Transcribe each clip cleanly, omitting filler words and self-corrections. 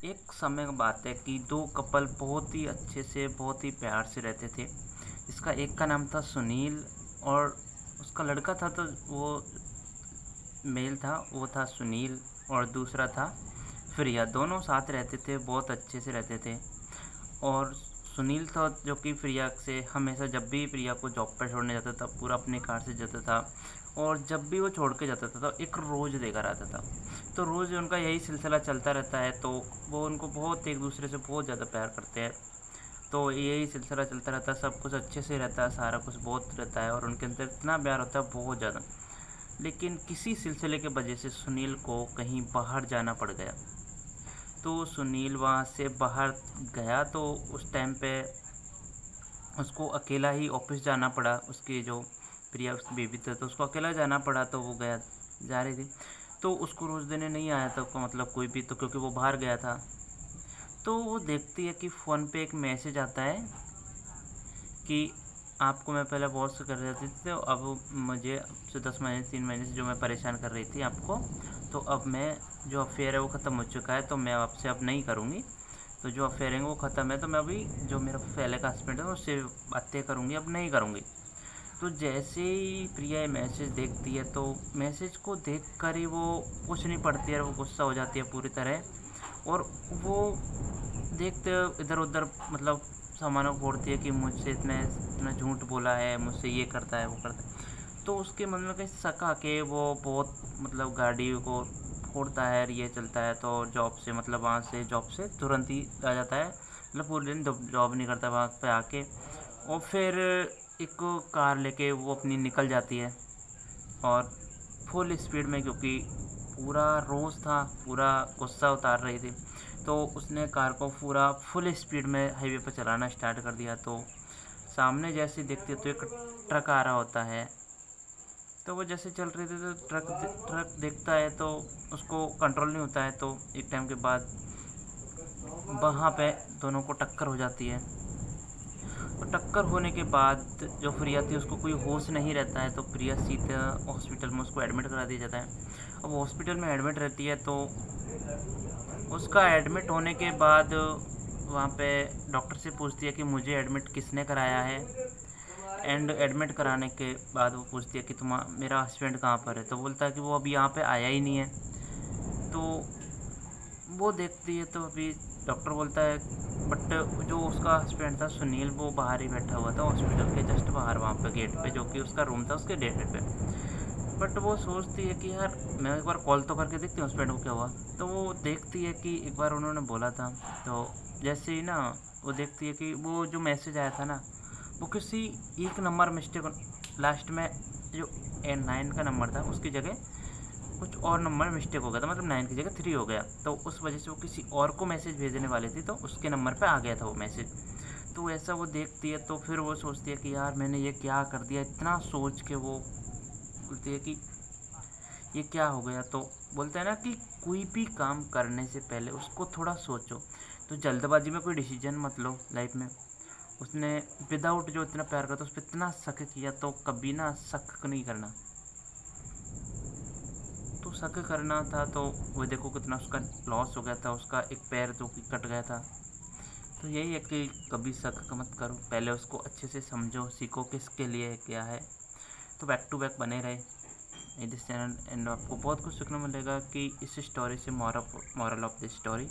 एक समय की बात है कि दो कपल बहुत ही अच्छे से बहुत ही प्यार से रहते थे। इसका एक का नाम था सुनील और उसका लड़का था, तो वो मेल था, वो था सुनील। और दूसरा था प्रिया। दोनों साथ रहते थे, बहुत अच्छे से रहते थे। और सुनील था जो कि प्रिया से हमेशा, जब भी प्रिया को जॉब पर छोड़ने जाता था, पूरा अपनी कार से जाता था। और जब भी वो छोड़ के जाता था तो एक रोज़ लेकर आता था। तो रोज़ उनका यही सिलसिला चलता रहता है। तो वो उनको बहुत एक दूसरे से बहुत ज़्यादा प्यार करते हैं। तो यही सिलसिला चलता रहता है, सब कुछ अच्छे से रहता है, सारा कुछ बहुत रहता है और उनके अंदर इतना प्यार होता है, बहुत ज़्यादा। लेकिन किसी सिलसिले के वजह से सुनील को कहीं बाहर जाना पड़ गया। तो सुनील वहाँ से बाहर गया तो उस टाइम पे उसको अकेला ही ऑफिस जाना पड़ा। उसकी जो प्रिया उसकी बेबी था, तो उसको अकेला जाना पड़ा। तो वो जा रही थी। तो उसको रोज़ देने नहीं आया था को मतलब कोई भी, तो क्योंकि वो बाहर गया था। तो वो देखती है कि फ़ोन पे एक मैसेज आता है कि आपको मैं पहले बहुत से कर रही थी, तो अब मुझे अब से 10 महीने 3 महीने से जो मैं परेशान कर रही थी आपको, तो अब मैं जो अफेयर है वो ख़त्म हो चुका है, तो मैं आपसे अब नहीं करूँगी। तो जो अफेयर है वो ख़त्म है, तो मैं अभी जो मेरा पहले का हस्बैंड है उससे बातें करूँगी, अब नहीं करूँगी। तो जैसे ही प्रिया ये मैसेज देखती है, तो मैसेज को देख कर ही वो कुछ नहीं पढ़ती है, वो गुस्सा हो जाती है पूरी तरह। और वो देखते इधर उधर मतलब सामानों को फोड़ती है कि मुझसे इतना इतना झूठ बोला है, मुझसे ये करता है वो करता है। तो उसके मन में कहीं शक आके वो बहुत मतलब गाड़ी को फोड़ता है और ये चलता है। तो जॉब से मतलब वहाँ से जॉब से तुरंत ही आ जाता है, मतलब पूरे दिन जॉब नहीं करता वहाँ पे आके। और फिर एक कार लेके वो अपनी निकल जाती है और फुल स्पीड में, क्योंकि पूरा रोज़ था, पूरा गुस्सा उतार रही थी। तो उसने कार को पूरा फुल स्पीड में हाईवे पर चलाना स्टार्ट कर दिया। तो सामने जैसे देखती है तो एक ट्रक आ रहा होता है। तो वो जैसे चल रही थी तो ट्रक देखता है, तो उसको कंट्रोल नहीं होता है। तो एक टाइम के बाद वहाँ पे दोनों को टक्कर हो जाती है। तो टक्कर होने के बाद जो प्रिया थी उसको कोई होश नहीं रहता है। तो प्रिया सीधा हॉस्पिटल में उसको एडमिट करा दिया जाता है। अब हॉस्पिटल में एडमिट रहती है, तो उसका एडमिट होने के बाद वहाँ पे डॉक्टर से पूछती है कि मुझे एडमिट किसने कराया है। एंड एडमिट कराने के बाद वो पूछती है कि मेरा हस्बैंड कहाँ पर है। तो बोलता है कि वो अभी यहाँ पे आया ही नहीं है। तो वो देखती है, तो अभी डॉक्टर बोलता है, बट जो उसका हस्बैंड था सुनील, वो बाहर ही बैठा हुआ था हॉस्पिटल के जस्ट बाहर, वहाँ पे गेट पे, जो कि उसका रूम था उसके गेट पे। बट वो सोचती है कि यार मैं एक बार कॉल तो करके देखती हूँ हस्बैंड को क्या हुआ। तो वो देखती है कि एक बार उन्होंने बोला था। तो जैसे ही ना वो देखती है कि वो जो मैसेज आया था ना, वो किसी एक नंबर मिस्टेक, लास्ट में जो 9 का नंबर था उसकी जगह कुछ और नंबर मिस्टेक हो गया था, मतलब 9 की जगह 3 हो गया। तो उस वजह से वो किसी और को मैसेज भेजने वाली थी, तो उसके नंबर पे आ गया था वो मैसेज। तो ऐसा वो देखती है, तो फिर वो सोचती है कि यार मैंने ये क्या कर दिया, इतना सोच के वो बोलती है कि ये क्या हो गया। तो बोलते हैं ना कि कोई भी काम करने से पहले उसको थोड़ा सोचो। तो जल्दबाजी में कोई डिसीजन मत लो लाइफ में। उसने विदाउट जो इतना प्यार करता उस पर इतना शक किया, तो कभी ना शक नहीं करना। तो शक करना था, तो वो देखो कितना उसका लॉस हो गया था, उसका एक पैर जो कि कट गया था। तो यही है कि कभी शक मत करो, पहले उसको अच्छे से समझो, सीखो किसके लिए है, क्या है। तो बैक टू बैक बने रहे दिस चैनल, एंड आपको बहुत कुछ सीखने मिलेगा कि इस स्टोरी से मॉरल ऑफ द स्टोरी,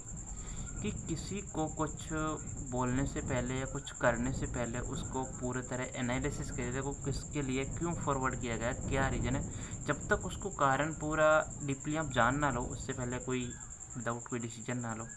कि किसी को कुछ बोलने से पहले या कुछ करने से पहले उसको पूरे तरह एनालिसिस करिए, वो किसके लिए क्यों फॉरवर्ड किया गया, क्या रीज़न है। जब तक उसको कारण पूरा डीपली आप जान ना लो, उससे पहले कोई विदाउट कोई डिसीजन ना लो।